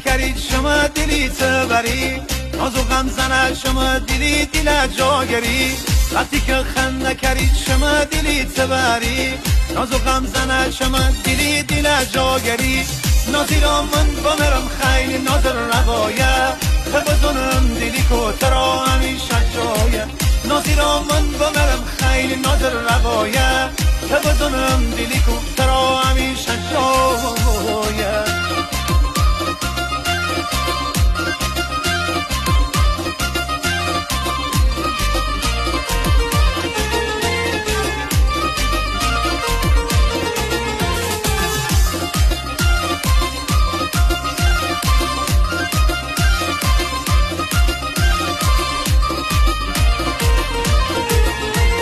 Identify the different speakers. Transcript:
Speaker 1: نکرید شما دلی تبری ناز و غم زنه شما دلی دل جاگری وقتی که خند نکرید شما دلی تبری ناز و غم زنه شما دلی دل جاگری نازی را من بمرم خیلی نازر روایه بزنم دلی که ترا همیشه جایه نازی را من بمرم خیلی نازر روایه بزنم دلی که ترا همیشه جایه